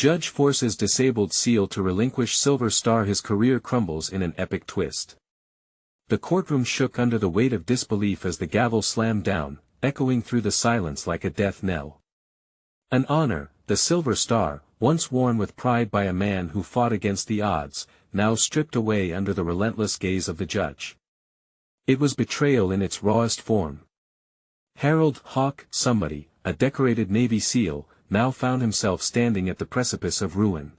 Judge forces disabled SEAL to relinquish Silver Star. His career crumbles in an epic twist. The courtroom shook under the weight of disbelief as the gavel slammed down, echoing through the silence like a death knell. An honor, the Silver Star, once worn with pride by a man who fought against the odds, now stripped away under the relentless gaze of the judge. It was betrayal in its rawest form. Harold Hawk, somebody, a decorated Navy SEAL, now found himself standing at the precipice of ruin.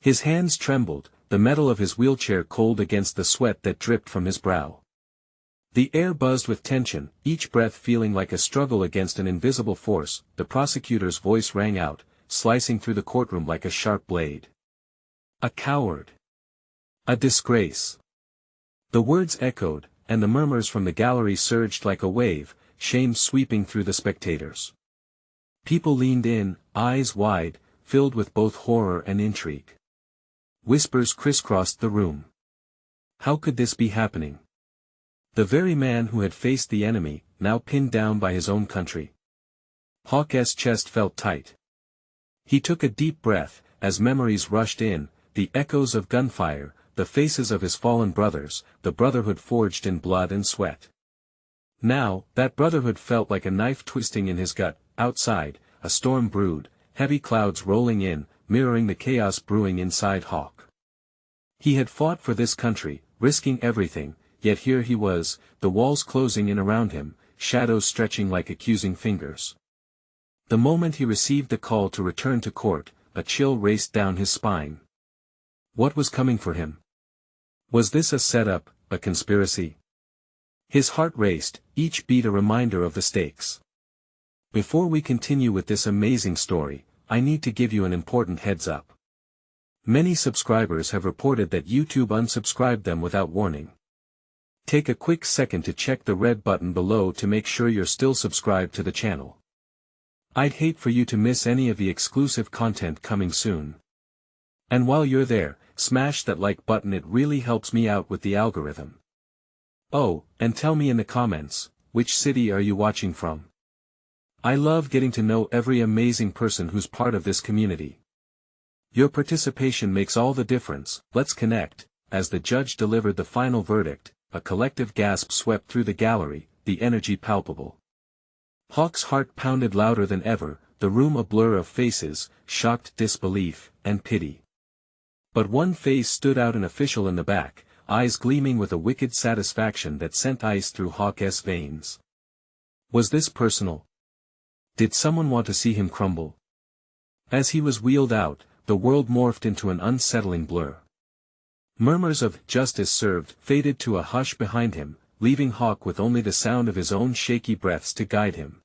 His hands trembled, the metal of his wheelchair cold against the sweat that dripped from his brow. The air buzzed with tension, each breath feeling like a struggle against an invisible force. The prosecutor's voice rang out, slicing through the courtroom like a sharp blade. A coward. A disgrace. The words echoed, and the murmurs from the gallery surged like a wave, shame sweeping through the spectators. People leaned in, eyes wide, filled with both horror and intrigue. Whispers crisscrossed the room. How could this be happening? The very man who had faced the enemy, now pinned down by his own country. Hawk's chest felt tight. He took a deep breath, as memories rushed in, the echoes of gunfire, the faces of his fallen brothers, the brotherhood forged in blood and sweat. Now, that brotherhood felt like a knife twisting in his gut. Outside, a storm brewed, heavy clouds rolling in, mirroring the chaos brewing inside Hawk. He had fought for this country, risking everything, yet here he was, the walls closing in around him, shadows stretching like accusing fingers. The moment he received the call to return to court, a chill raced down his spine. What was coming for him? Was this a setup, a conspiracy? His heart raced, each beat a reminder of the stakes. Before we continue with this amazing story, I need to give you an important heads up. Many subscribers have reported that YouTube unsubscribed them without warning. Take a quick second to check the red button below to make sure you're still subscribed to the channel. I'd hate for you to miss any of the exclusive content coming soon. And while you're there, smash that like button, it really helps me out with the algorithm. Oh, and tell me in the comments, which city are you watching from? I love getting to know every amazing person who's part of this community. Your participation makes all the difference. Let's connect. As the judge delivered the final verdict, a collective gasp swept through the gallery, the energy palpable. Hawk's heart pounded louder than ever, the room a blur of faces, shocked disbelief, and pity. But one face stood out, an official in the back, eyes gleaming with a wicked satisfaction that sent ice through Hawk's veins. Was this personal? Did someone want to see him crumble? As he was wheeled out, the world morphed into an unsettling blur. Murmurs of "justice served" faded to a hush behind him, leaving Hawk with only the sound of his own shaky breaths to guide him.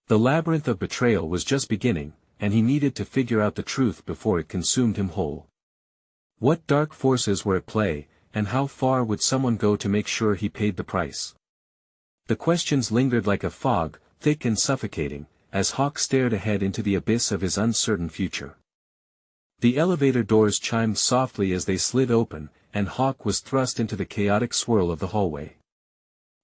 The labyrinth of betrayal was just beginning, and he needed to figure out the truth before it consumed him whole. What dark forces were at play, and how far would someone go to make sure he paid the price? The questions lingered like a fog, thick and suffocating, as Hawk stared ahead into the abyss of his uncertain future. The elevator doors chimed softly as they slid open, and Hawk was thrust into the chaotic swirl of the hallway.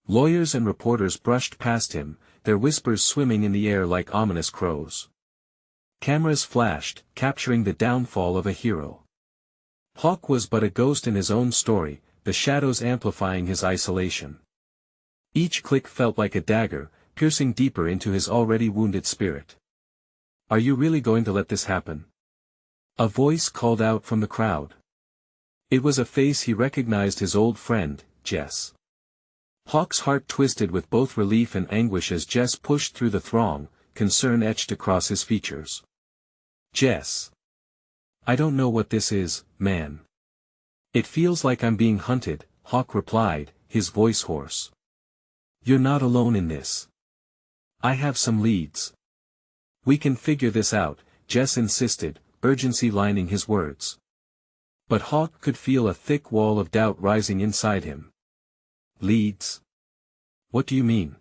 Lawyers and reporters brushed past him, their whispers swimming in the air like ominous crows. Cameras flashed, capturing the downfall of a hero. Hawk was but a ghost in his own story, the shadows amplifying his isolation. Each click felt like a dagger, piercing deeper into his already wounded spirit. Are you really going to let this happen? A voice called out from the crowd. It was a face he recognized, his old friend, Jess. Hawk's heart twisted with both relief and anguish as Jess pushed through the throng, concern etched across his features. Jess. I don't know what this is, man. It feels like I'm being hunted, Hawk replied, his voice hoarse. You're not alone in this. I have some leads. We can figure this out, Jess insisted, urgency lining his words. But Hawk could feel a thick wall of doubt rising inside him. Leads? What do you mean?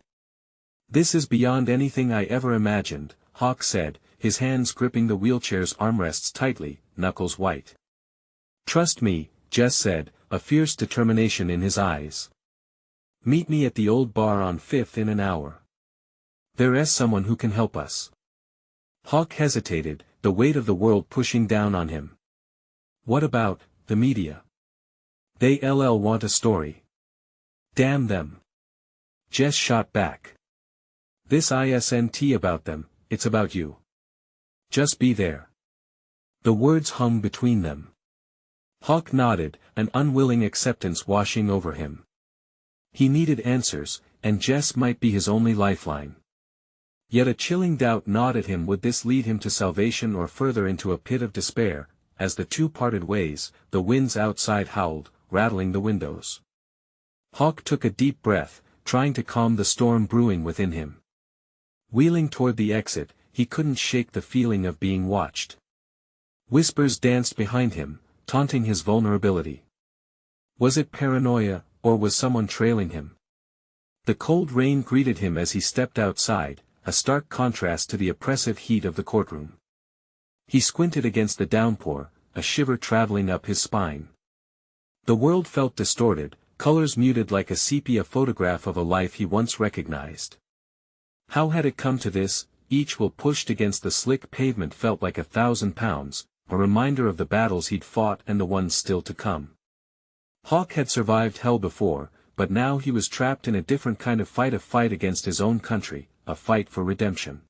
This is beyond anything I ever imagined, Hawk said, his hands gripping the wheelchair's armrests tightly, knuckles white. Trust me, Jess said, a fierce determination in his eyes. Meet me at the old bar on 5th in an hour. There is someone who can help us. Hawk hesitated, the weight of the world pushing down on him. What about the media? They want a story. Damn them. Jess shot back. This isn't about them, it's about you. Just be there. The words hung between them. Hawk nodded, an unwilling acceptance washing over him. He needed answers, and Jess might be his only lifeline. Yet a chilling doubt gnawed at him. Would this lead him to salvation or further into a pit of despair? As the two parted ways, the winds outside howled, rattling the windows. Hawk took a deep breath, trying to calm the storm brewing within him. Wheeling toward the exit, he couldn't shake the feeling of being watched. Whispers danced behind him, taunting his vulnerability. Was it paranoia, or was someone trailing him? The cold rain greeted him as he stepped outside, a stark contrast to the oppressive heat of the courtroom. He squinted against the downpour, a shiver traveling up his spine. The world felt distorted, colors muted like a sepia photograph of a life he once recognized. How had it come to this? Each wheel pushed against the slick pavement felt like 1,000 pounds, a reminder of the battles he'd fought and the ones still to come. Hawk had survived hell before, but now he was trapped in a different kind of fight, a fight against his own country, a fight for redemption.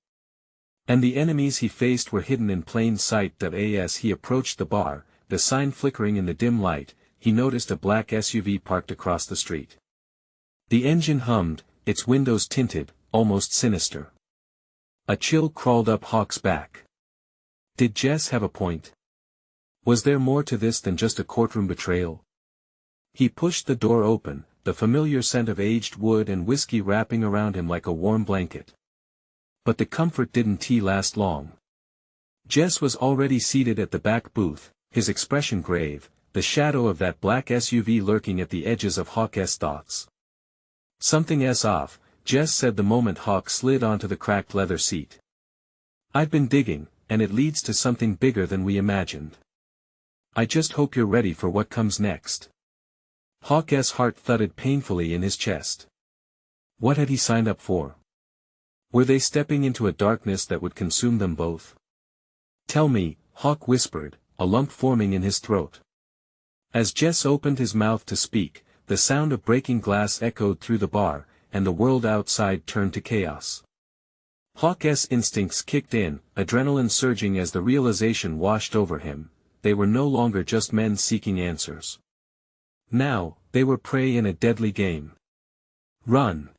And the enemies he faced were hidden in plain sight. As he approached the bar, the sign flickering in the dim light, he noticed a black SUV parked across the street. The engine hummed, its windows tinted, almost sinister. A chill crawled up Hawk's back. Did Jess have a point? Was there more to this than just a courtroom betrayal? He pushed the door open, the familiar scent of aged wood and whiskey wrapping around him like a warm blanket. But the comfort didn't last long. Jess was already seated at the back booth, his expression grave, the shadow of that black SUV lurking at the edges of Hawk's thoughts. Something's off, Jess said the moment Hawk slid onto the cracked leather seat. I've been digging, and it leads to something bigger than we imagined. I just hope you're ready for what comes next. Hawk's heart thudded painfully in his chest. What had he signed up for? Were they stepping into a darkness that would consume them both? Tell me, Hawk whispered, a lump forming in his throat. As Jess opened his mouth to speak, the sound of breaking glass echoed through the bar, and the world outside turned to chaos. Hawk's instincts kicked in, adrenaline surging as the realization washed over him. They were no longer just men seeking answers. Now, they were prey in a deadly game. Run!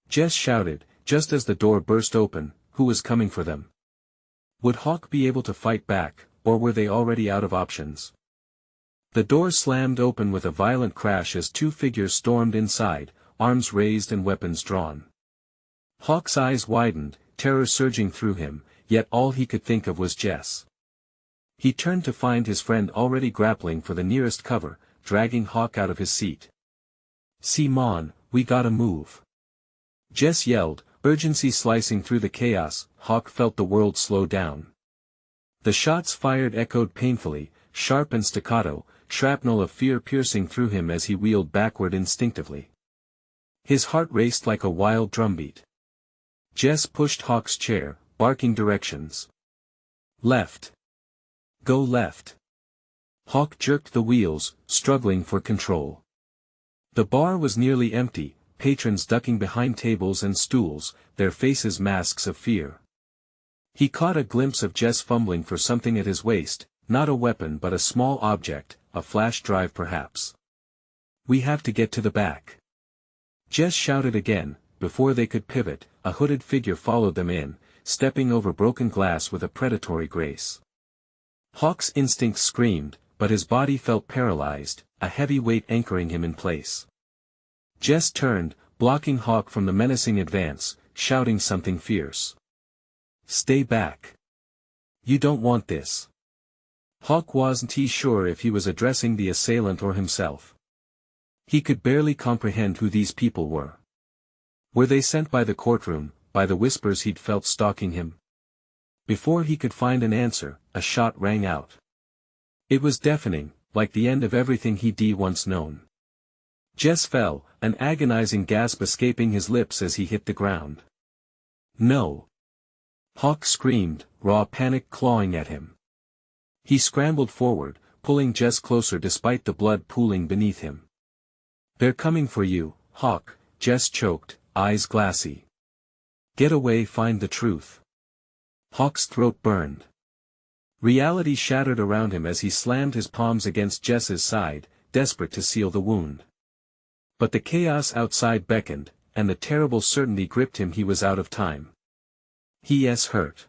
Jess shouted, just as the door burst open. Who was coming for them? Would Hawk be able to fight back, or were they already out of options? The door slammed open with a violent crash as two figures stormed inside, arms raised and weapons drawn. Hawk's eyes widened, terror surging through him, yet all he could think of was Jess. He turned to find his friend already grappling for the nearest cover, dragging Hawk out of his seat. "Simon, we gotta move!" Jess yelled, urgency slicing through the chaos. Hawk felt the world slow down. The shots fired echoed painfully, sharp and staccato, shrapnel of fear piercing through him as he wheeled backward instinctively. His heart raced like a wild drumbeat. Jess pushed Hawk's chair, barking directions. Left. Go left. Hawk jerked the wheels, struggling for control. The bar was nearly empty, patrons ducking behind tables and stools, their faces masks of fear. He caught a glimpse of Jess fumbling for something at his waist, not a weapon but a small object, a flash drive perhaps. "We have to get to the back." Jess shouted again. Before they could pivot, a hooded figure followed them in, stepping over broken glass with a predatory grace. Hawk's instincts screamed, but his body felt paralyzed, a heavy weight anchoring him in place. Jess turned, blocking Hawk from the menacing advance, shouting something fierce. "Stay back. You don't want this." Hawk wasn't sure if he was addressing the assailant or himself. He could barely comprehend who these people were. Were they sent by the courtroom, by the whispers he'd felt stalking him? Before he could find an answer, a shot rang out. It was deafening, like the end of everything he'd once known. Jess fell, an agonizing gasp escaping his lips as he hit the ground. No. Hawk screamed, raw panic clawing at him. He scrambled forward, pulling Jess closer despite the blood pooling beneath him. "They're coming for you, Hawk," Jess choked, eyes glassy. "Get away, find the truth." Hawk's throat burned. Reality shattered around him as he slammed his palms against Jess's side, desperate to seal the wound. But the chaos outside beckoned, and the terrible certainty gripped him he was out of time. He's hurt.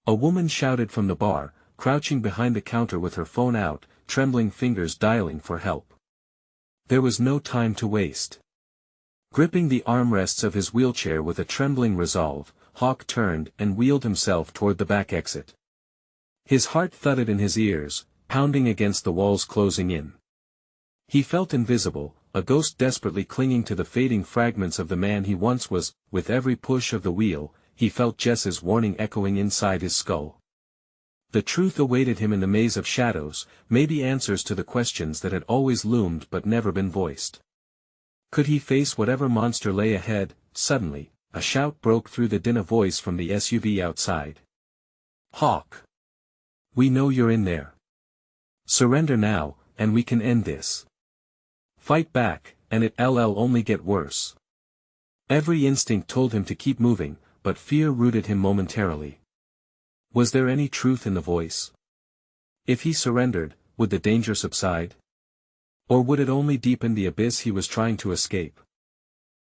A woman shouted from the bar, crouching behind the counter with her phone out, trembling fingers dialing for help. There was no time to waste. Gripping the armrests of his wheelchair with a trembling resolve, Hawk turned and wheeled himself toward the back exit. His heart thudded in his ears, pounding against the walls closing in. He felt invisible, a ghost desperately clinging to the fading fragments of the man he once was. With every push of the wheel, he felt Jess's warning echoing inside his skull. The truth awaited him in the maze of shadows, maybe answers to the questions that had always loomed but never been voiced. Could he face whatever monster lay ahead? Suddenly, a shout broke through the din of voice from the SUV outside. "Hawk! We know you're in there. Surrender now, and we can end this. Fight back, and it'll only get worse." Every instinct told him to keep moving, but fear rooted him momentarily. Was there any truth in the voice? If he surrendered, would the danger subside? Or would it only deepen the abyss he was trying to escape?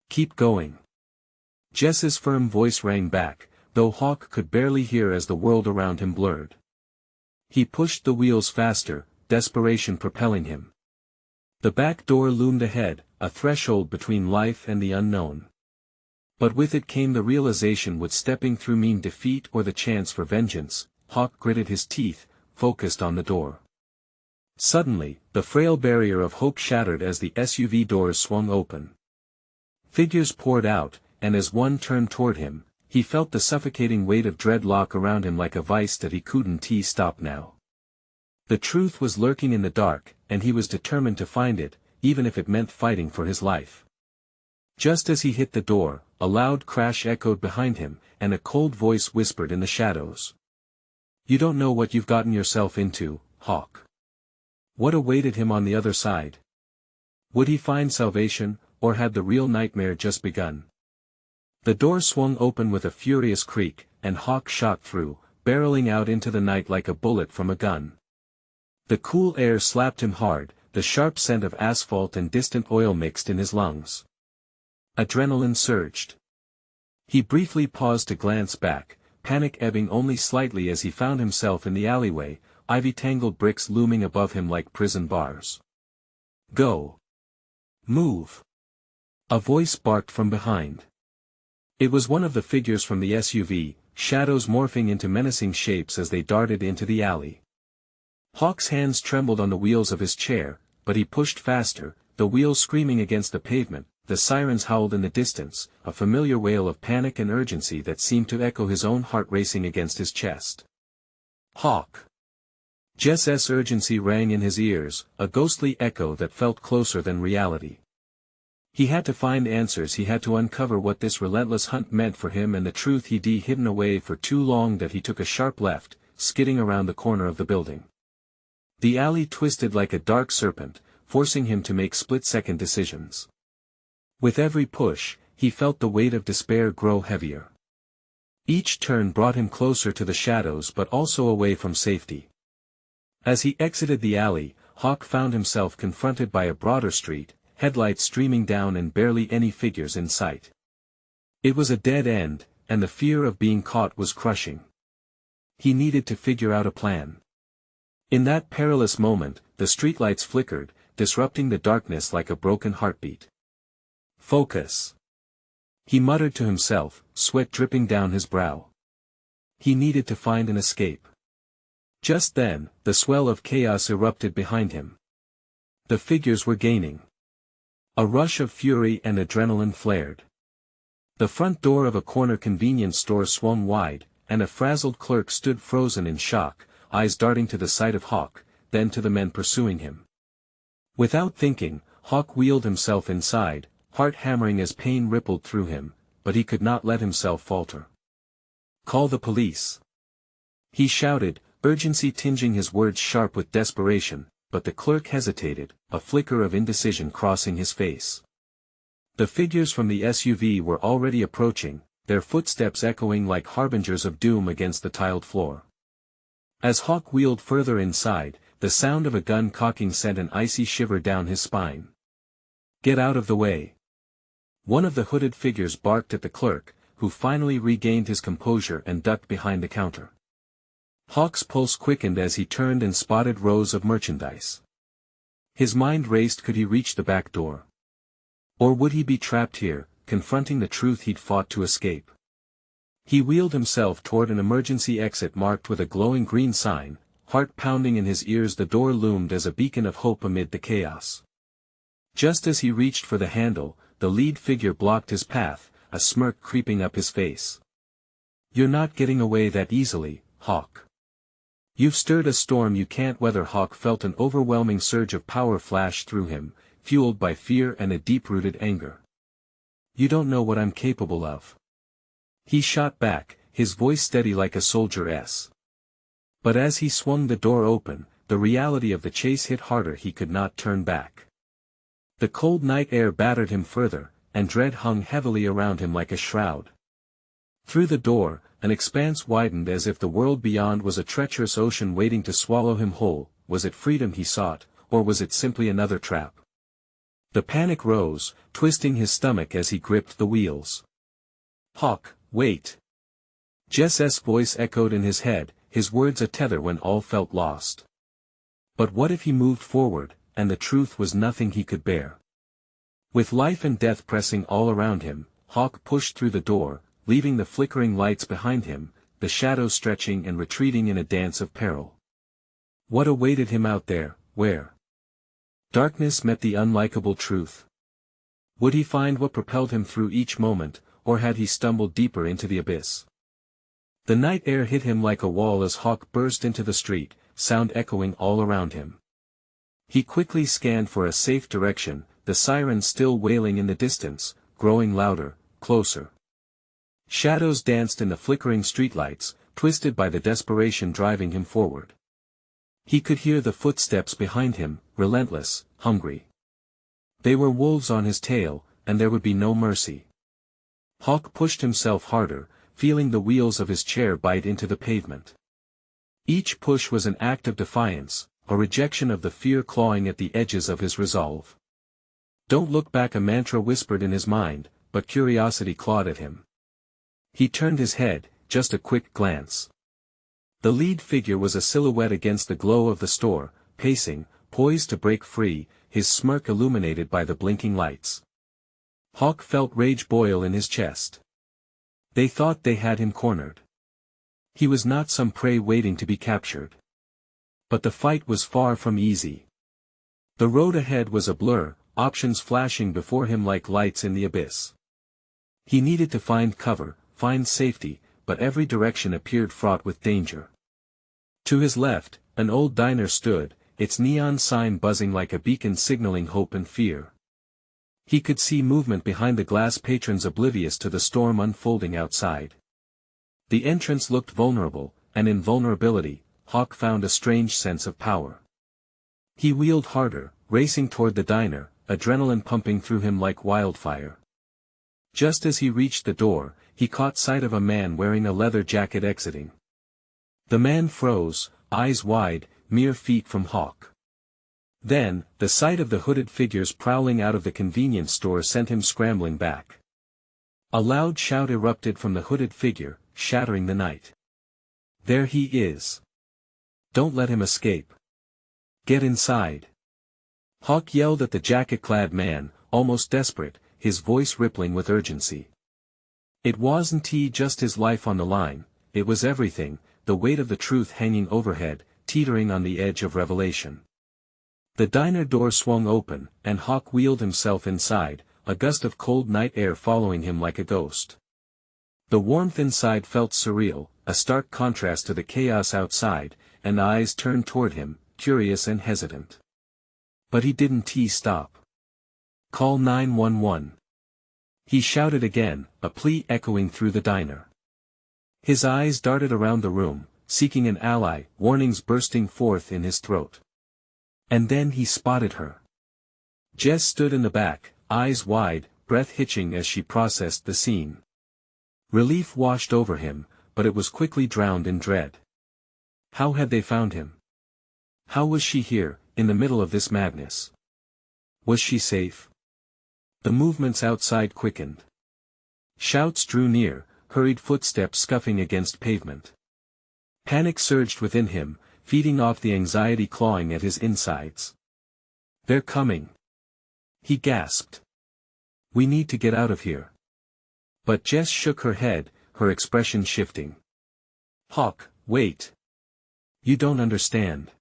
"Keep going." Jess's firm voice rang back, though Hawk could barely hear as the world around him blurred. He pushed the wheels faster, desperation propelling him. The back door loomed ahead, a threshold between life and the unknown. But with it came the realization would stepping through mean defeat or the chance for vengeance. Hawk gritted his teeth, focused on the door. Suddenly, the frail barrier of hope shattered as the SUV doors swung open. Figures poured out, and as one turned toward him, he felt the suffocating weight of dread lock around him like a vice that he couldn't stop now. The truth was lurking in the dark, and he was determined to find it, even if it meant fighting for his life. Just as he hit the door, a loud crash echoed behind him, and a cold voice whispered in the shadows. "You don't know what you've gotten yourself into, Hawk." What awaited him on the other side? Would he find salvation, or had the real nightmare just begun? The door swung open with a furious creak, and Hawk shot through, barreling out into the night like a bullet from a gun. The cool air slapped him hard, the sharp scent of asphalt and distant oil mixed in his lungs. Adrenaline surged. He briefly paused to glance back, panic ebbing only slightly as he found himself in the alleyway, ivy-tangled bricks looming above him like prison bars. "Go! Move!" A voice barked from behind. It was one of the figures from the SUV, shadows morphing into menacing shapes as they darted into the alley. Hawk's hands trembled on the wheels of his chair, but he pushed faster, the wheels screaming against the pavement. The sirens howled in the distance, a familiar wail of panic and urgency that seemed to echo his own heart racing against his chest. "Hawk!" Jess's urgency rang in his ears, a ghostly echo that felt closer than reality. He had to find answers, he had to uncover what this relentless hunt meant for him and the truth he'd hidden away for too long. That he took a sharp left, skidding around the corner of the building. The alley twisted like a dark serpent, forcing him to make split-second decisions. With every push, he felt the weight of despair grow heavier. Each turn brought him closer to the shadows but also away from safety. As he exited the alley, Hawk found himself confronted by a broader street, headlights streaming down and barely any figures in sight. It was a dead end, and the fear of being caught was crushing. He needed to figure out a plan. In that perilous moment, the streetlights flickered, disrupting the darkness like a broken heartbeat. "Focus!" he muttered to himself, sweat dripping down his brow. He needed to find an escape. Just then, the swell of chaos erupted behind him. The figures were gaining. A rush of fury and adrenaline flared. The front door of a corner convenience store swung wide, and a frazzled clerk stood frozen in shock, eyes darting to the sight of Hawk, then to the men pursuing him. Without thinking, Hawk wheeled himself inside, heart hammering as pain rippled through him, but he could not let himself falter. Call the police. He shouted, urgency tinging his words sharp with desperation, but the clerk hesitated, a flicker of indecision crossing his face. The figures from the SUV were already approaching, their footsteps echoing like harbingers of doom against the tiled floor. As Hawk wheeled further inside, the sound of a gun cocking sent an icy shiver down his spine. Get out of the way. One of the hooded figures barked at the clerk, who finally regained his composure and ducked behind the counter. Hawk's pulse quickened as he turned and spotted rows of merchandise. His mind raced. Could he reach the back door? Or would he be trapped here, confronting the truth he'd fought to escape? He wheeled himself toward an emergency exit marked with a glowing green sign, heart pounding in his ears. The door loomed as a beacon of hope amid the chaos. Just as he reached for the handle, the lead figure blocked his path, a smirk creeping up his face. You're not getting away that easily, Hawk. You've stirred a storm you can't weather. Hawk felt an overwhelming surge of power flash through him, fueled by fear and a deep-rooted anger. You don't know what I'm capable of. He shot back, his voice steady like a soldier's. But as he swung the door open, the reality of the chase hit harder. He could not turn back. The cold night air battered him further, and dread hung heavily around him like a shroud. Through the door, an expanse widened as if the world beyond was a treacherous ocean waiting to swallow him whole. Was it freedom he sought, or was it simply another trap? The panic rose, twisting his stomach as he gripped the wheels. Hawk, wait. Jess's voice echoed in his head, his words a tether when all felt lost. But what if he moved forward, and the truth was nothing he could bear? With life and death pressing all around him, Hawk pushed through the door, leaving the flickering lights behind him, the shadows stretching and retreating in a dance of peril. What awaited him out there, where darkness met the unlikable truth? Would he find what propelled him through each moment, or had he stumbled deeper into the abyss? The night air hit him like a wall as Hawk burst into the street, sound echoing all around him. He quickly scanned for a safe direction, the sirens still wailing in the distance, growing louder, closer. Shadows danced in the flickering streetlights, twisted by the desperation driving him forward. He could hear the footsteps behind him, relentless, hungry. They were wolves on his tail, and there would be no mercy. Hawk pushed himself harder, feeling the wheels of his chair bite into the pavement. Each push was an act of defiance, a rejection of the fear clawing at the edges of his resolve. Don't look back, a mantra whispered in his mind, but curiosity clawed at him. He turned his head, just a quick glance. The lead figure was a silhouette against the glow of the store, pacing, poised to break free, his smirk illuminated by the blinking lights. Hawk felt rage boil in his chest. They thought they had him cornered. He was not some prey waiting to be captured. But the fight was far from easy. The road ahead was a blur, options flashing before him like lights in the abyss. He needed to find cover, find safety, but every direction appeared fraught with danger. To his left, an old diner stood, its neon sign buzzing like a beacon signaling hope and fear. He could see movement behind the glass, patrons oblivious to the storm unfolding outside. The entrance looked vulnerable, and in vulnerability, Hawk found a strange sense of power. He wheeled harder, racing toward the diner, adrenaline pumping through him like wildfire. Just as he reached the door, he caught sight of a man wearing a leather jacket exiting. The man froze, eyes wide, mere feet from Hawk. Then, the sight of the hooded figures prowling out of the convenience store sent him scrambling back. A loud shout erupted from the hooded figure, shattering the night. There he is. Don't let him escape. Get inside. Hawk yelled at the jacket-clad man, almost desperate, his voice rippling with urgency. It wasn't just his life on the line, it was everything, the weight of the truth hanging overhead, teetering on the edge of revelation. The diner door swung open, and Hawk wheeled himself inside, a gust of cold night air following him like a ghost. The warmth inside felt surreal, a stark contrast to the chaos outside, and eyes turned toward him, curious and hesitant. But he didn't stop. Call 911. He shouted again, a plea echoing through the diner. His eyes darted around the room, seeking an ally, warnings bursting forth in his throat. And then he spotted her. Jess stood in the back, eyes wide, breath hitching as she processed the scene. Relief washed over him, but it was quickly drowned in dread. How had they found him? How was she here, in the middle of this madness? Was she safe? The movements outside quickened. Shouts drew near, hurried footsteps scuffing against pavement. Panic surged within him, feeding off the anxiety clawing at his insides. They're coming. He gasped. We need to get out of here. But Jess shook her head, her expression shifting. Hawk, wait. You don't understand.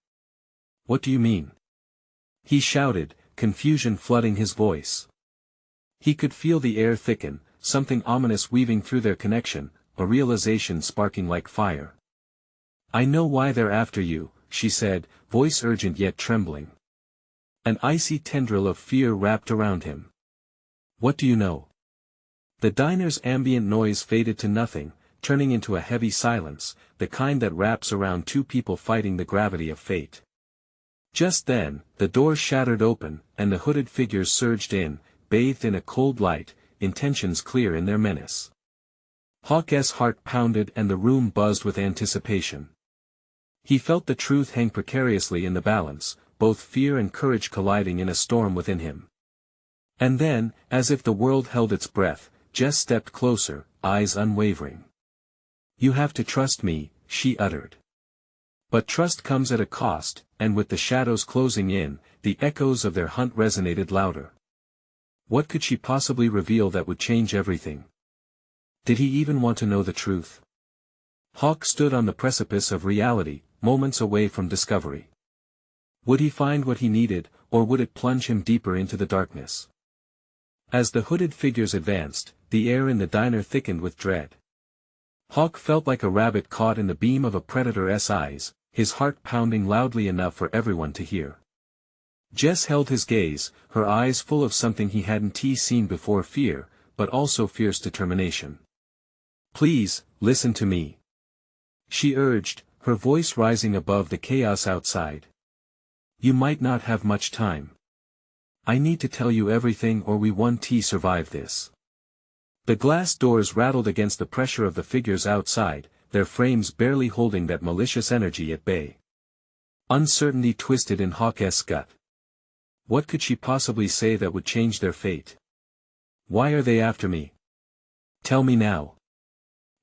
What do you mean? He shouted, confusion flooding his voice. He could feel the air thicken, something ominous weaving through their connection, a realization sparking like fire. I know why they're after you, she said, voice urgent yet trembling. An icy tendril of fear wrapped around him. What do you know? The diner's ambient noise faded to nothing, turning into a heavy silence, the kind that wraps around two people fighting the gravity of fate. Just then, the door shattered open, and the hooded figures surged in, bathed in a cold light, intentions clear in their menace. Hawk's heart pounded and the room buzzed with anticipation. He felt the truth hang precariously in the balance, both fear and courage colliding in a storm within him. And then, as if the world held its breath, Jess stepped closer, eyes unwavering. You have to trust me, she uttered. But trust comes at a cost, and with the shadows closing in, the echoes of their hunt resonated louder. What could she possibly reveal that would change everything? Did he even want to know the truth? Hawk stood on the precipice of reality, moments away from discovery. Would he find what he needed, or would it plunge him deeper into the darkness? As the hooded figures advanced, the air in the diner thickened with dread. Hawk felt like a rabbit caught in the beam of a predator's eyes, his heart pounding loudly enough for everyone to hear. Jess held his gaze, her eyes full of something he hadn't seen before, fear, but also fierce determination. Please, listen to me. She urged, her voice rising above the chaos outside. You might not have much time. I need to tell you everything or we won't survive this. The glass doors rattled against the pressure of the figures outside, their frames barely holding that malicious energy at bay. Uncertainty twisted in Hawk's gut. What could she possibly say that would change their fate? Why are they after me? Tell me now.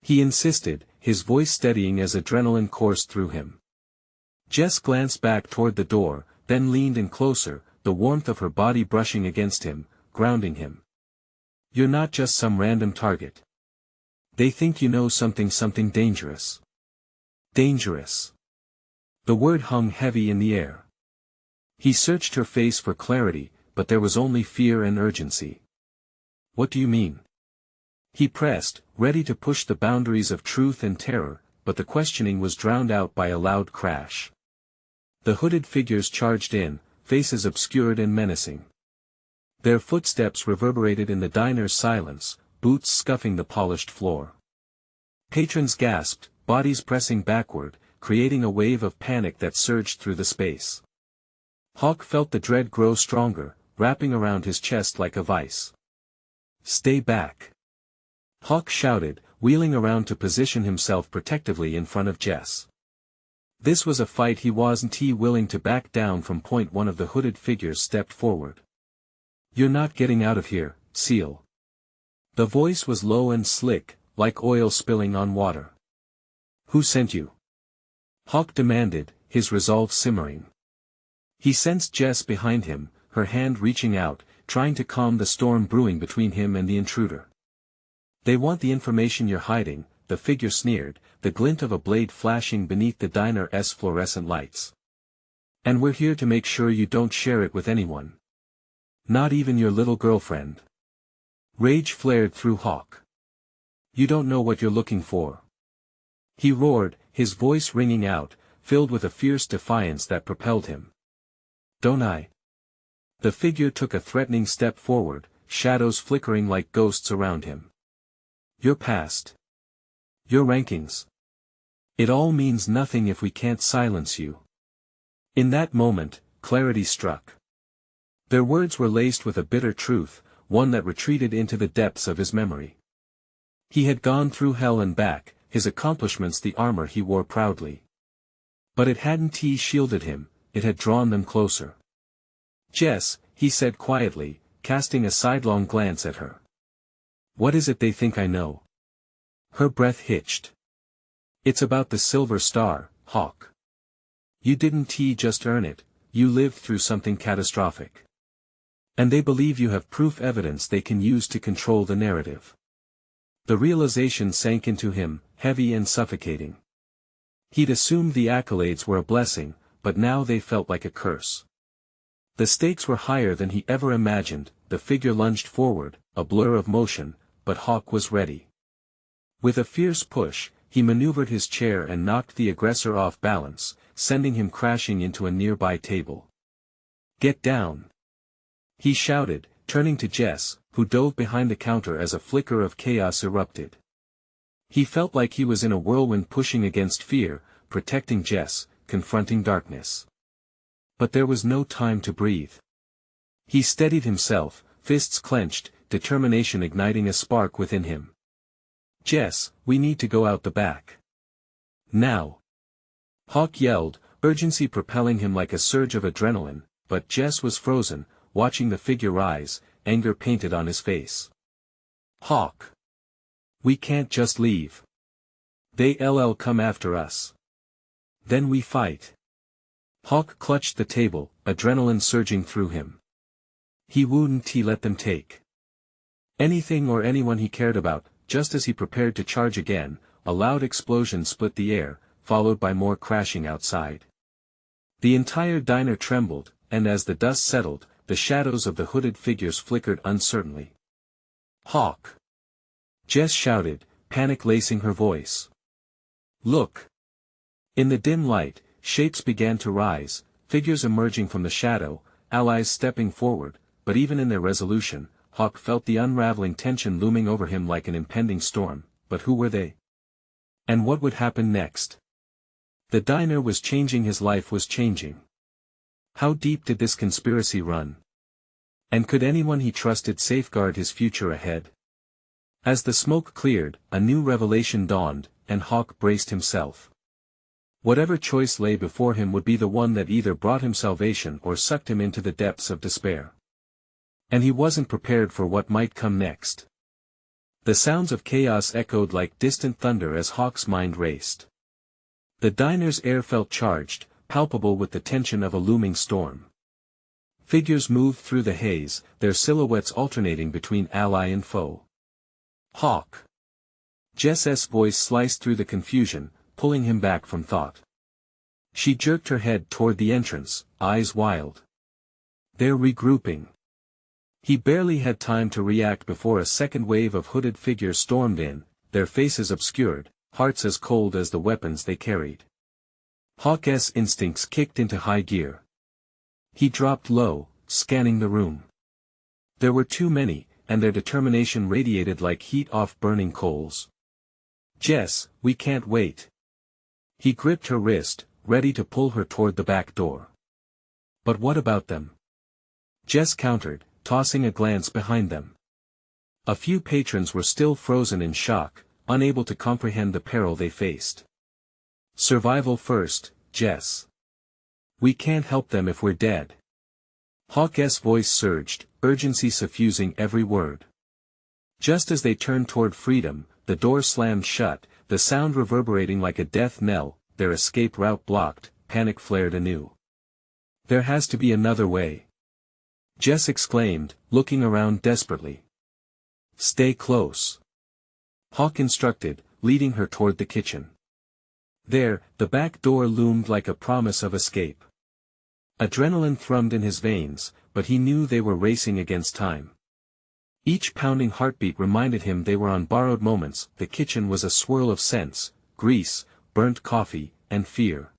He insisted, his voice steadying as adrenaline coursed through him. Jess glanced back toward the door, then leaned in closer, the warmth of her body brushing against him, grounding him. You're not just some random target. They think you know something dangerous. Dangerous. The word hung heavy in the air. He searched her face for clarity, but there was only fear and urgency. What do you mean? He pressed, ready to push the boundaries of truth and terror, but the questioning was drowned out by a loud crash. The hooded figures charged in, faces obscured and menacing. Their footsteps reverberated in the diner's silence, boots scuffing the polished floor. Patrons gasped, bodies pressing backward, creating a wave of panic that surged through the space. Hawk felt the dread grow stronger, wrapping around his chest like a vice. Stay back. Hawk shouted, wheeling around to position himself protectively in front of Jess. This was a fight he wasn't willing to back down from. One of the hooded figures stepped forward. You're not getting out of here, Seal. The voice was low and slick, like oil spilling on water. Who sent you? Hawk demanded, his resolve simmering. He sensed Jess behind him, her hand reaching out, trying to calm the storm brewing between him and the intruder. They want the information you're hiding, the figure sneered, the glint of a blade flashing beneath the diner's fluorescent lights. And we're here to make sure you don't share it with anyone. Not even your little girlfriend. Rage flared through Hawk. You don't know what you're looking for. He roared, his voice ringing out, filled with a fierce defiance that propelled him. Don't I? The figure took a threatening step forward, shadows flickering like ghosts around him. You're past. Your rankings. It all means nothing if we can't silence you. In that moment, clarity struck. Their words were laced with a bitter truth, one that retreated into the depths of his memory. He had gone through hell and back, his accomplishments the armor he wore proudly. But it hadn't shielded him, it had drawn them closer. Jess, he said quietly, casting a sidelong glance at her. What is it they think I know? Her breath hitched. It's about the Silver Star, Hawk. You didn't just earn it, you lived through something catastrophic. And they believe you have proof evidence they can use to control the narrative. The realization sank into him, heavy and suffocating. He'd assumed the accolades were a blessing, but now they felt like a curse. The stakes were higher than he ever imagined. The figure lunged forward, a blur of motion, but Hawk was ready. With a fierce push, he maneuvered his chair and knocked the aggressor off balance, sending him crashing into a nearby table. Get down! He shouted, turning to Jess, who dove behind the counter as a flicker of chaos erupted. He felt like he was in a whirlwind pushing against fear, protecting Jess, confronting darkness. But there was no time to breathe. He steadied himself, fists clenched, determination igniting a spark within him. Jess, we need to go out the back. Now! Hawk yelled, urgency propelling him like a surge of adrenaline, but Jess was frozen, watching the figure rise, anger painted on his face. Hawk! We can't just leave. They'll come after us. Then we fight. Hawk clutched the table, adrenaline surging through him. He wouldn't let them take anything or anyone he cared about. Just as he prepared to charge again, a loud explosion split the air, followed by more crashing outside. The entire diner trembled, and as the dust settled, the shadows of the hooded figures flickered uncertainly. Hawk! Jess shouted, panic lacing her voice. Look! In the dim light, shapes began to rise, figures emerging from the shadow, allies stepping forward, but even in their resolution, Hawk felt the unraveling tension looming over him like an impending storm. But who were they? And what would happen next? The diner was changing, his life was changing. How deep did this conspiracy run? And could anyone he trusted safeguard his future ahead? As the smoke cleared, a new revelation dawned, and Hawk braced himself. Whatever choice lay before him would be the one that either brought him salvation or sucked him into the depths of despair. And he wasn't prepared for what might come next. The sounds of chaos echoed like distant thunder as Hawk's mind raced. The diner's air felt charged, palpable with the tension of a looming storm. Figures moved through the haze, their silhouettes alternating between ally and foe. Hawk! Jess's voice sliced through the confusion, pulling him back from thought. She jerked her head toward the entrance, eyes wild. They're regrouping. He barely had time to react before a second wave of hooded figures stormed in, their faces obscured, hearts as cold as the weapons they carried. Hawk's instincts kicked into high gear. He dropped low, scanning the room. There were too many, and their determination radiated like heat off burning coals. Jess, we can't wait. He gripped her wrist, ready to pull her toward the back door. But what about them? Jess countered, tossing a glance behind them. A few patrons were still frozen in shock, unable to comprehend the peril they faced. Survival first, Jess. We can't help them if we're dead. Hawk's voice surged, urgency suffusing every word. Just as they turned toward freedom, the door slammed shut, the sound reverberating like a death knell, their escape route blocked, panic flared anew. There has to be another way. Jess exclaimed, looking around desperately. Stay close. Hawk instructed, leading her toward the kitchen. There, the back door loomed like a promise of escape. Adrenaline thrummed in his veins, but he knew they were racing against time. Each pounding heartbeat reminded him they were on borrowed moments. The kitchen was a swirl of scents, grease, burnt coffee, and fear.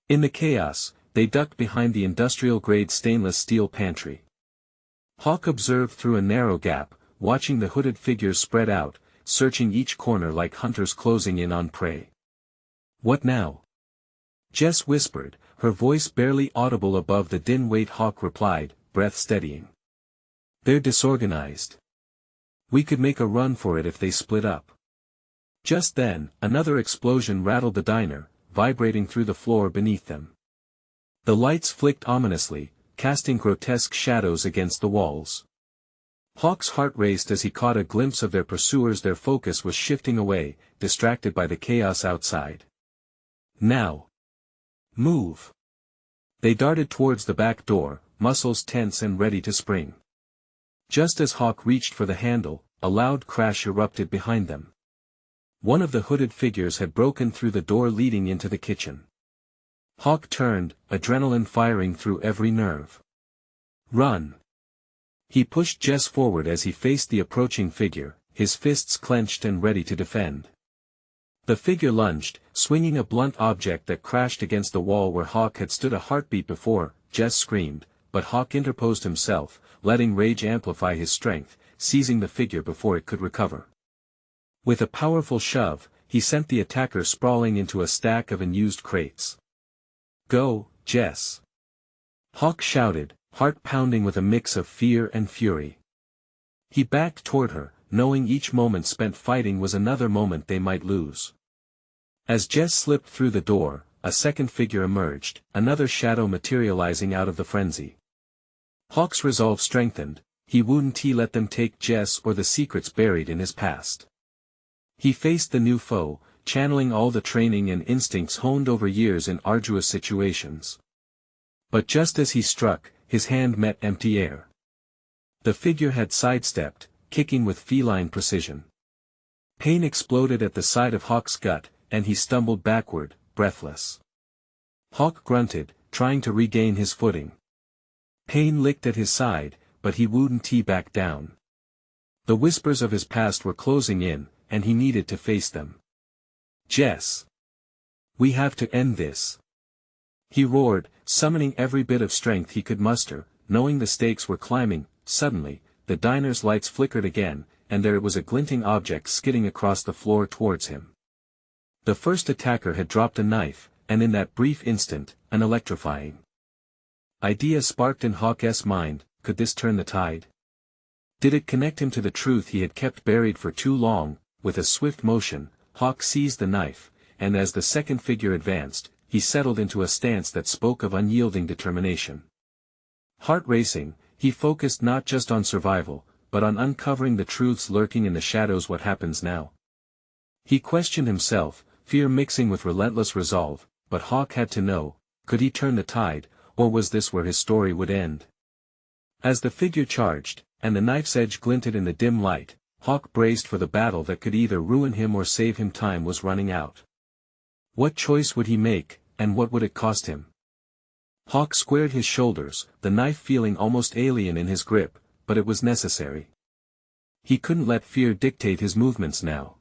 In the chaos, they ducked behind the industrial-grade stainless steel pantry. Hawk observed through a narrow gap, watching the hooded figures spread out, searching each corner like hunters closing in on prey. "What now?" Jess whispered, her voice barely audible above the din. "Wait," Hawk replied, breath steadying. "They're disorganized. We could make a run for it if they split up." Just then, another explosion rattled the diner, vibrating through the floor beneath them. The lights flicked ominously, casting grotesque shadows against the walls. Hawk's heart raced as he caught a glimpse of their pursuers. Their focus was shifting away, distracted by the chaos outside. "Now! Move!" They darted towards the back door, muscles tense and ready to spring. Just as Hawk reached for the handle, a loud crash erupted behind them. One of the hooded figures had broken through the door leading into the kitchen. Hawk turned, adrenaline firing through every nerve. "Run!" He pushed Jess forward as he faced the approaching figure, his fists clenched and ready to defend. The figure lunged, swinging a blunt object that crashed against the wall where Hawk had stood a heartbeat before. Jess screamed, but Hawk interposed himself, letting rage amplify his strength, seizing the figure before it could recover. With a powerful shove, he sent the attacker sprawling into a stack of unused crates. "Go, Jess!" Hawk shouted, heart pounding with a mix of fear and fury. He backed toward her, knowing each moment spent fighting was another moment they might lose. As Jess slipped through the door, a second figure emerged, another shadow materializing out of the frenzy. Hawk's resolve strengthened. He wouldn't let them take Jess or the secrets buried in his past. He faced the new foe, channeling all the training and instincts honed over years in arduous situations. But just as he struck, his hand met empty air. The figure had sidestepped, kicking with feline precision. Pain exploded at the side of Hawk's gut, and he stumbled backward, breathless. Hawk grunted, trying to regain his footing. Pain licked at his side, but he wouldn't back down. The whispers of his past were closing in, and he needed to face them. "Jess! We have to end this!" He roared, summoning every bit of strength he could muster, knowing the stakes were climbing. Suddenly, the diner's lights flickered again, and there was a glinting object skidding across the floor towards him. The first attacker had dropped a knife, and in that brief instant, an electrifying idea sparked in Hawk's mind: could this turn the tide? Did it connect him to the truth he had kept buried for too long? With a swift motion, Hawk seized the knife, and as the second figure advanced, he settled into a stance that spoke of unyielding determination. Heart racing, he focused not just on survival, but on uncovering the truths lurking in the shadows. What happens now? He questioned himself, fear mixing with relentless resolve, but Hawk had to know, could he turn the tide, or was this where his story would end? As the figure charged, and the knife's edge glinted in the dim light, Hawk braced for the battle that could either ruin him or save him. Time was running out. What choice would he make, and what would it cost him? Hawk squared his shoulders, the knife feeling almost alien in his grip, but it was necessary. He couldn't let fear dictate his movements now.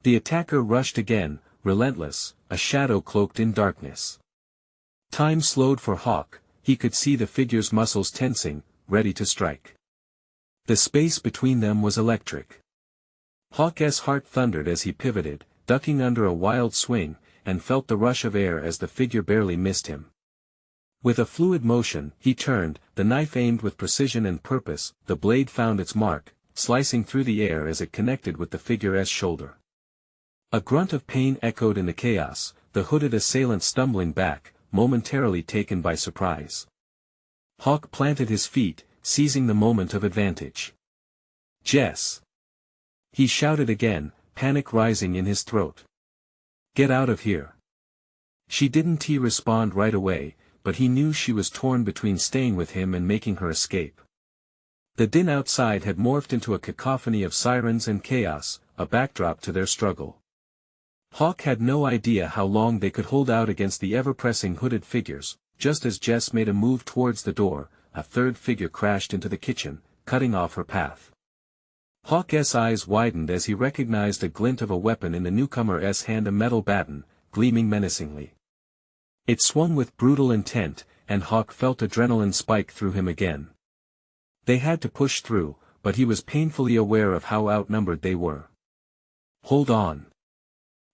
The attacker rushed again, relentless, a shadow cloaked in darkness. Time slowed for Hawk. He could see the figure's muscles tensing, ready to strike. The space between them was electric. Hawk's heart thundered as he pivoted, ducking under a wild swing, and felt the rush of air as the figure barely missed him. With a fluid motion, he turned, the knife aimed with precision and purpose. The blade found its mark, slicing through the air as it connected with the figure's shoulder. A grunt of pain echoed in the chaos, the hooded assailant stumbling back, momentarily taken by surprise. Hawk planted his feet, seizing the moment of advantage. "Jess!" He shouted again, panic rising in his throat. "Get out of here!" She didn't respond right away, but he knew she was torn between staying with him and making her escape. The din outside had morphed into a cacophony of sirens and chaos, a backdrop to their struggle. Hawk had no idea how long they could hold out against the ever-pressing hooded figures. Just as Jess made a move towards the door, a third figure crashed into the kitchen, cutting off her path. Hawk's eyes widened as he recognized a glint of a weapon in the newcomer's hand, a metal baton, gleaming menacingly. It swung with brutal intent, and Hawk felt adrenaline spike through him again. They had to push through, but he was painfully aware of how outnumbered they were. Hold on.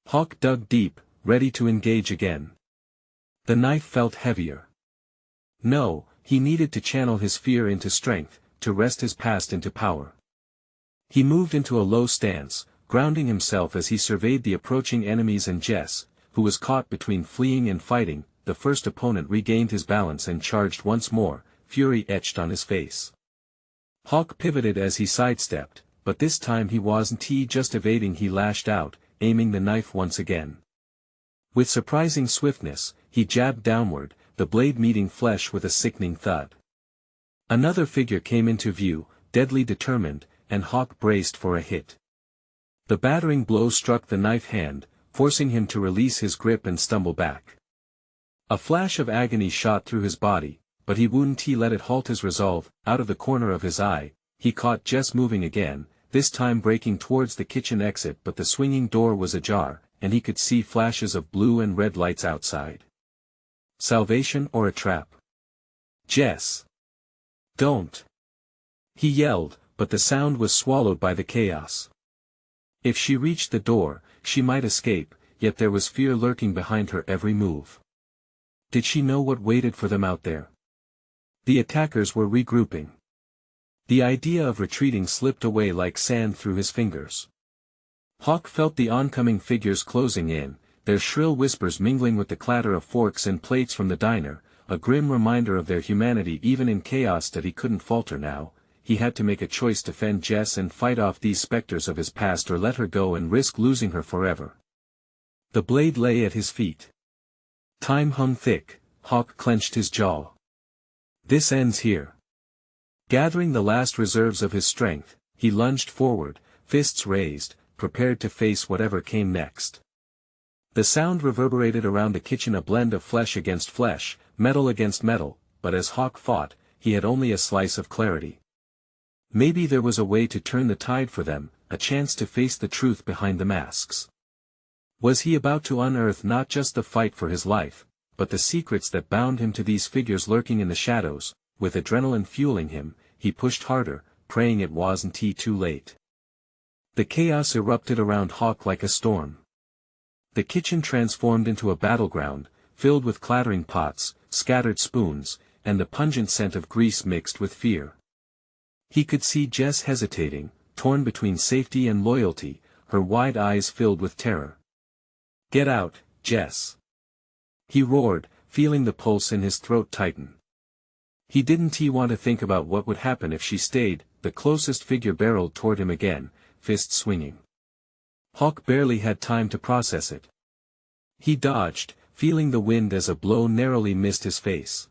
Hawk dug deep, ready to engage again. The knife felt heavier. No, he needed to channel his fear into strength, to wrest his past into power. He moved into a low stance, grounding himself as he surveyed the approaching enemies and Jess, who was caught between fleeing and fighting. The first opponent regained his balance and charged once more, fury etched on his face. Hawk pivoted as he sidestepped, but this time he wasn't just evading. He lashed out, aiming the knife once again. With surprising swiftness, he jabbed downward, the blade meeting flesh with a sickening thud. Another figure came into view, deadly determined, and Hawk braced for a hit. The battering blow struck the knife hand, forcing him to release his grip and stumble back. A flash of agony shot through his body, but he wouldn't let it halt his resolve. Out of the corner of his eye, he caught Jess moving again, this time breaking towards the kitchen exit, but the swinging door was ajar, and he could see flashes of blue and red lights outside. Salvation or a trap? Jess! Don't! He yelled, but the sound was swallowed by the chaos. If she reached the door, she might escape, yet there was fear lurking behind her every move. Did she know what waited for them out there? The attackers were regrouping. The idea of retreating slipped away like sand through his fingers. Hawk felt the oncoming figures closing in, their shrill whispers mingling with the clatter of forks and plates from the diner, a grim reminder of their humanity even in chaos. That he couldn't falter now. He had to make a choice to fend Jess and fight off these specters of his past, or let her go and risk losing her forever. The blade lay at his feet. Time hung thick. Hawk clenched his jaw. This ends here. Gathering the last reserves of his strength, he lunged forward, fists raised, prepared to face whatever came next. The sound reverberated around the kitchen, a blend of flesh against flesh, metal against metal, but as Hawk fought, he had only a slice of clarity. Maybe there was a way to turn the tide for them, a chance to face the truth behind the masks. Was he about to unearth not just the fight for his life, but the secrets that bound him to these figures lurking in the shadows? With adrenaline fueling him, he pushed harder, praying it wasn't too late. The chaos erupted around Hawk like a storm. The kitchen transformed into a battleground, filled with clattering pots, scattered spoons, and the pungent scent of grease mixed with fear. He could see Jess hesitating, torn between safety and loyalty, her wide eyes filled with terror. "Get out, Jess!" he roared, feeling the pulse in his throat tighten. He didn't want to think about what would happen if she stayed. The closest figure barreled toward him again, fist swinging. Hawk barely had time to process it. He dodged, feeling the wind as a blow narrowly missed his face.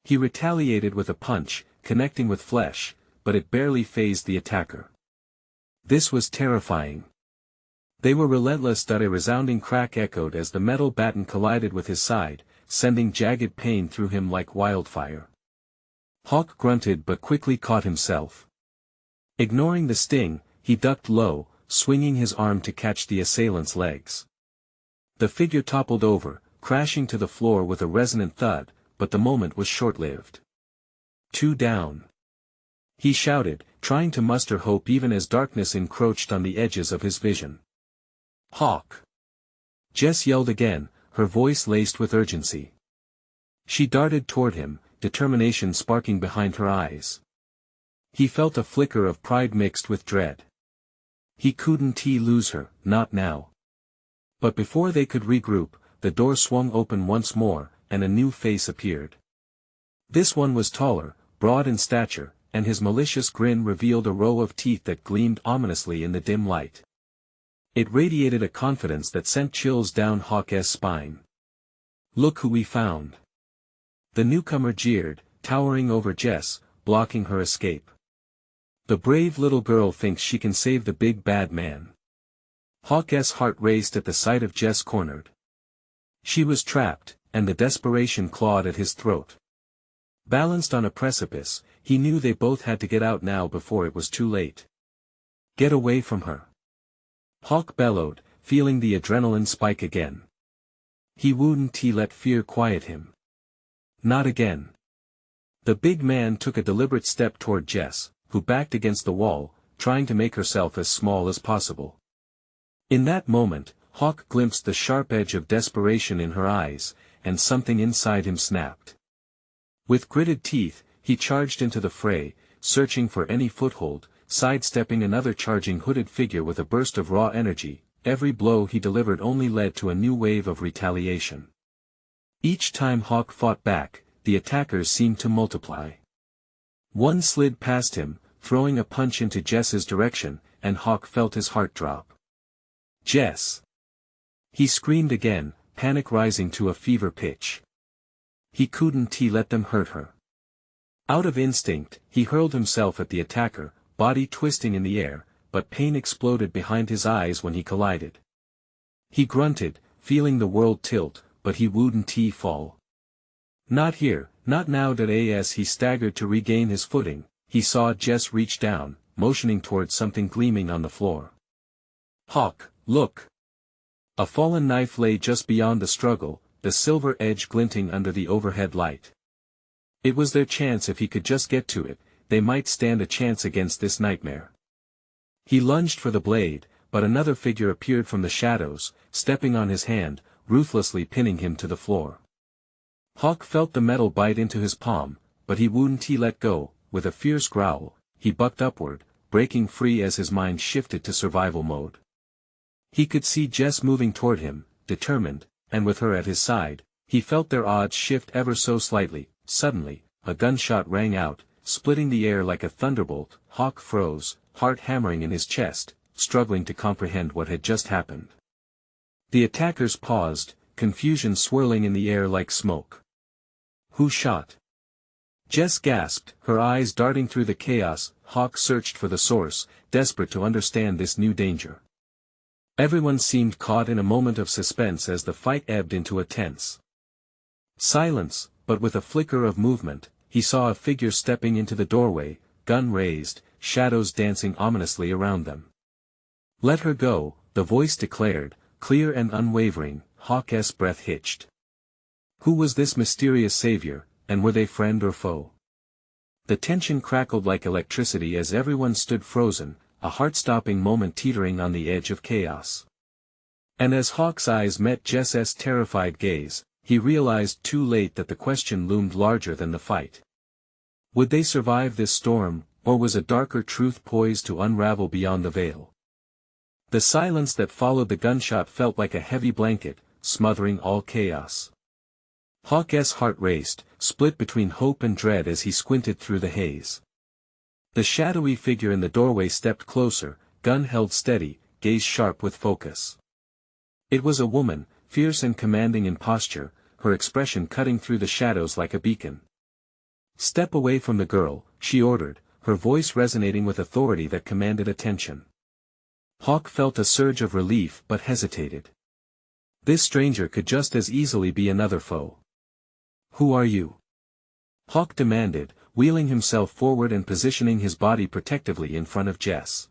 He retaliated with a punch, connecting with flesh, but it barely fazed the attacker. This was terrifying. They were relentless. A resounding crack echoed as the metal batten collided with his side, sending jagged pain through him like wildfire. Hawk grunted but quickly caught himself. Ignoring the sting, he ducked low, swinging his arm to catch the assailant's legs. The figure toppled over, crashing to the floor with a resonant thud, but the moment was short-lived. "Two down!" he shouted, trying to muster hope even as darkness encroached on the edges of his vision. "Hawk!" Jess yelled again, her voice laced with urgency. She darted toward him, determination sparking behind her eyes. He felt a flicker of pride mixed with dread. He couldn't lose her, not now. But before they could regroup, the door swung open once more, and a new face appeared. This one was taller, broad in stature, and his malicious grin revealed a row of teeth that gleamed ominously in the dim light. It radiated a confidence that sent chills down Hawk's spine. "Look who we found!" The newcomer jeered, towering over Jess, blocking her escape. "The brave little girl thinks she can save the big bad man." Hawk's heart raced at the sight of Jess cornered. She was trapped, and the desperation clawed at his throat. Balanced on a precipice, he knew they both had to get out now before it was too late. "Get away from her!" Hawk bellowed, feeling the adrenaline spike again. He wouldn't let fear quiet him. Not again. The big man took a deliberate step toward Jess, who backed against the wall, trying to make herself as small as possible. In that moment, Hawk glimpsed the sharp edge of desperation in her eyes, and something inside him snapped. With gritted teeth, he charged into the fray, searching for any foothold, sidestepping another charging hooded figure with a burst of raw energy. Every blow he delivered only led to a new wave of retaliation. Each time Hawk fought back, the attackers seemed to multiply. One slid past him, throwing a punch into Jess's direction, and Hawk felt his heart drop. "Jess!" He screamed again, panic rising to a fever pitch. He couldn't let them hurt her. Out of instinct, he hurled himself at the attacker, body twisting in the air, but pain exploded behind his eyes when he collided. He grunted, feeling the world tilt, but he wouldn't fall. Not here, not now. As he staggered to regain his footing, he saw Jess reach down, motioning towards something gleaming on the floor. "Hawk, look!" A fallen knife lay just beyond the struggle, the silver edge glinting under the overhead light. It was their chance. If he could just get to it, they might stand a chance against this nightmare. He lunged for the blade, but another figure appeared from the shadows, stepping on his hand, ruthlessly pinning him to the floor. Hawk felt the metal bite into his palm, but he wouldn't let go. With a fierce growl, he bucked upward, breaking free as his mind shifted to survival mode. He could see Jess moving toward him, determined, and with her at his side, he felt their odds shift ever so slightly. Suddenly, a gunshot rang out, splitting the air like a thunderbolt. Hawk froze, heart hammering in his chest, struggling to comprehend what had just happened. The attackers paused, confusion swirling in the air like smoke. "Who shot?" Jess gasped, her eyes darting through the chaos. Hawk searched for the source, desperate to understand this new danger. Everyone seemed caught in a moment of suspense as the fight ebbed into a tense silence, but with a flicker of movement, he saw a figure stepping into the doorway, gun raised, shadows dancing ominously around them. "Let her go," the voice declared, clear and unwavering. Hawk's breath hitched. Who was this mysterious savior, and were they friend or foe? The tension crackled like electricity as everyone stood frozen, a heart-stopping moment teetering on the edge of chaos. And as Hawk's eyes met Jess's terrified gaze, he realized too late that the question loomed larger than the fight. Would they survive this storm, or was a darker truth poised to unravel beyond the veil? The silence that followed the gunshot felt like a heavy blanket, smothering all chaos. Hawk's heart raced, split between hope and dread as he squinted through the haze. The shadowy figure in the doorway stepped closer, gun held steady, gaze sharp with focus. It was a woman, fierce and commanding in posture, her expression cutting through the shadows like a beacon. "Step away from the girl," she ordered, her voice resonating with authority that commanded attention. Hawk felt a surge of relief but hesitated. This stranger could just as easily be another foe. "Who are you?" Hawk demanded, wheeling himself forward and positioning his body protectively in front of Jess.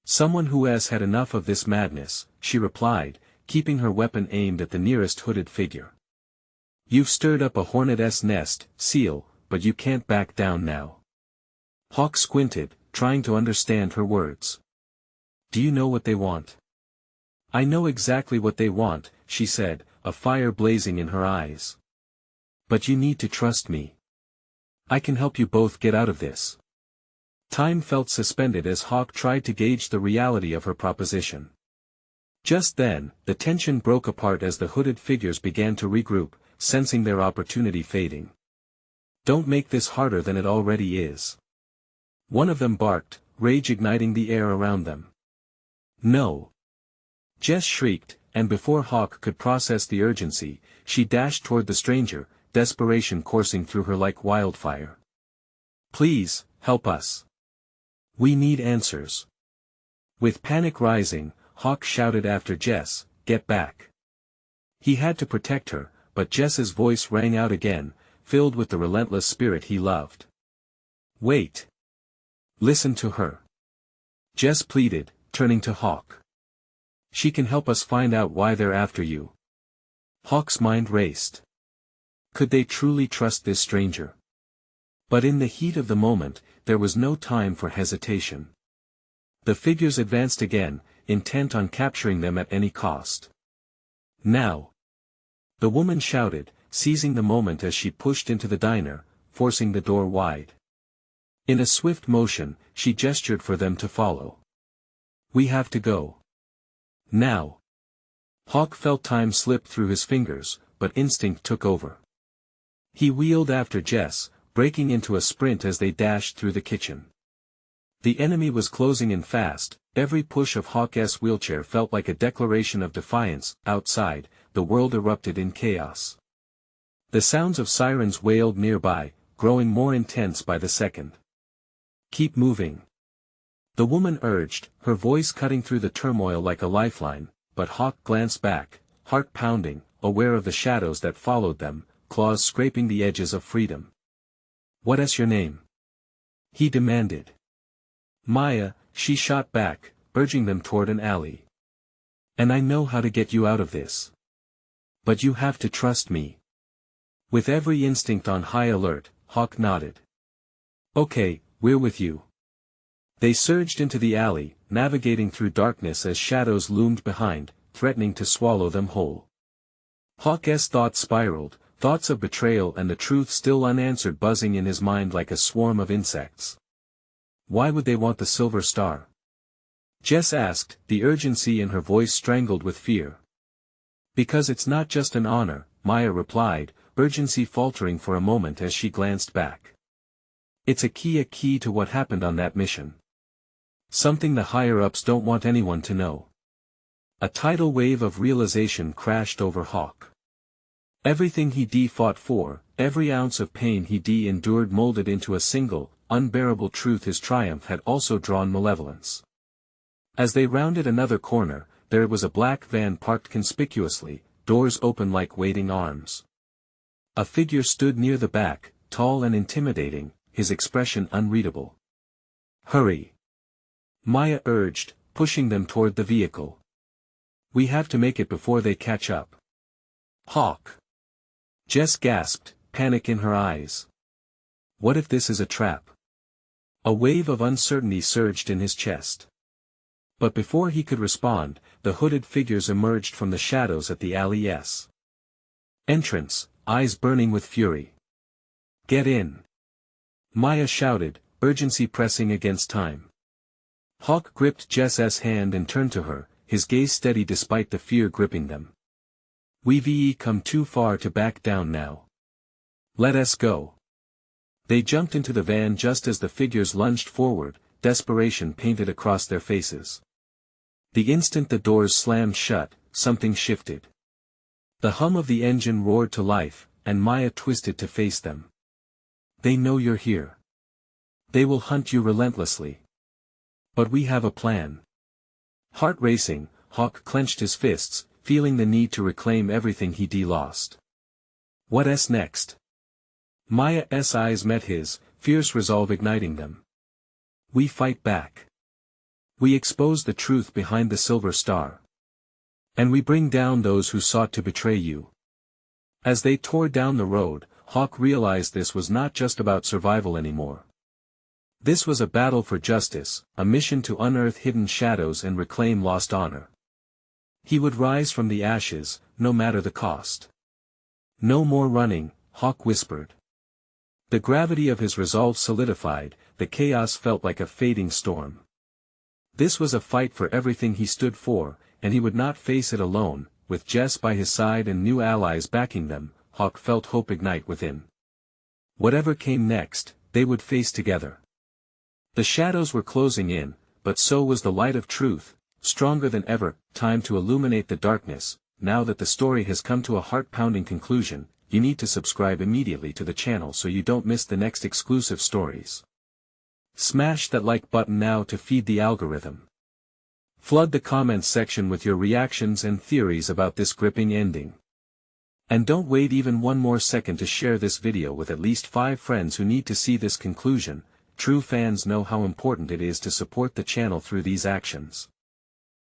"Someone who has had enough of this madness," she replied, keeping her weapon aimed at the nearest hooded figure. "You've stirred up a hornet's nest, Seal, but you can't back down now." Hawk squinted, trying to understand her words. "Do you know what they want?" "I know exactly what they want," she said, a fire blazing in her eyes. "But you need to trust me. I can help you both get out of this." Time felt suspended as Hawk tried to gauge the reality of her proposition. Just then, the tension broke apart as the hooded figures began to regroup, sensing their opportunity fading. "Don't make this harder than it already is." One of them barked, rage igniting the air around them. "No!" Jess shrieked, and before Hawk could process the urgency, she dashed toward the stranger, desperation coursing through her like wildfire. "Please, help us. We need answers." With panic rising, Hawk shouted after Jess, "Get back." He had to protect her, but Jess's voice rang out again, filled with the relentless spirit he loved. "Wait. Listen to her." Jess pleaded, turning to Hawk. "She can help us find out why they're after you." Hawk's mind raced. Could they truly trust this stranger? But in the heat of the moment, there was no time for hesitation. The figures advanced again, intent on capturing them at any cost. "Now!" the woman shouted, seizing the moment as she pushed into the diner, forcing the door wide. In a swift motion, she gestured for them to follow. "We have to go. Now!" Hawk felt time slip through his fingers, but instinct took over. He wheeled after Jess, breaking into a sprint as they dashed through the kitchen. The enemy was closing in fast. Every push of Hawk's wheelchair felt like a declaration of defiance. Outside, the world erupted in chaos. The sounds of sirens wailed nearby, growing more intense by the second. "Keep moving," the woman urged, her voice cutting through the turmoil like a lifeline, but Hawk glanced back, heart pounding, aware of the shadows that followed them, claws scraping the edges of freedom. "What's your name?" he demanded. "Maya," she shot back, urging them toward an alley. "And I know how to get you out of this. But you have to trust me." With every instinct on high alert, Hawk nodded. "Okay, we're with you." They surged into the alley, navigating through darkness as shadows loomed behind, threatening to swallow them whole. Hawk's thoughts spiraled, thoughts of betrayal and the truth still unanswered buzzing in his mind like a swarm of insects. "Why would they want the Silver Star?" Jess asked, the urgency in her voice strangled with fear. "Because it's not just an honor," Maya replied, urgency faltering for a moment as she glanced back. "It's a key to what happened on that mission. Something the higher-ups don't want anyone to know." A tidal wave of realization crashed over Hawk. Everything he fought for, every ounce of pain he endured molded into a single, unbearable truth: his triumph had also drawn malevolence. As they rounded another corner, there was a black van parked conspicuously, doors open like waiting arms. A figure stood near the back, tall and intimidating, his expression unreadable. "Hurry!" Maya urged, pushing them toward the vehicle. "We have to make it before they catch up." "Hawk!" Jess gasped, panic in her eyes. What if this is a trap? A wave of uncertainty surged in his chest. But before he could respond, the hooded figures emerged from the shadows at the alley's entrance, eyes burning with fury. "Get in!" Maya shouted, urgency pressing against time. Hawk gripped Jess's hand and turned to her, his gaze steady despite the fear gripping them. "We've come too far to back down now. Let us go." They jumped into the van just as the figures lunged forward, desperation painted across their faces. The instant the doors slammed shut, something shifted. The hum of the engine roared to life, and Maya twisted to face them. "They know you're here. They will hunt you relentlessly. But we have a plan." Heart racing, Hawk clenched his fists, feeling the need to reclaim everything he lost. "What's next?" Maya's eyes met his, fierce resolve igniting them. "We fight back. We expose the truth behind the Silver Star. And we bring down those who sought to betray you." As they tore down the road, Hawk realized this was not just about survival anymore. This was a battle for justice, a mission to unearth hidden shadows and reclaim lost honor. He would rise from the ashes, no matter the cost. "No more running," Hawk whispered. The gravity of his resolve solidified, the chaos felt like a fading storm. This was a fight for everything he stood for, and he would not face it alone. With Jess by his side and new allies backing them, Hawk felt hope ignite within. Whatever came next, they would face together. The shadows were closing in, but so was the light of truth, stronger than ever. Time to illuminate the darkness. Now that the story has come to a heart-pounding conclusion, you need to subscribe immediately to the channel so you don't miss the next exclusive stories. Smash that like button now to feed the algorithm. Flood the comments section with your reactions and theories about this gripping ending. And don't wait even one more second to share this video with at least 5 friends who need to see this conclusion. True fans know how important it is to support the channel through these actions.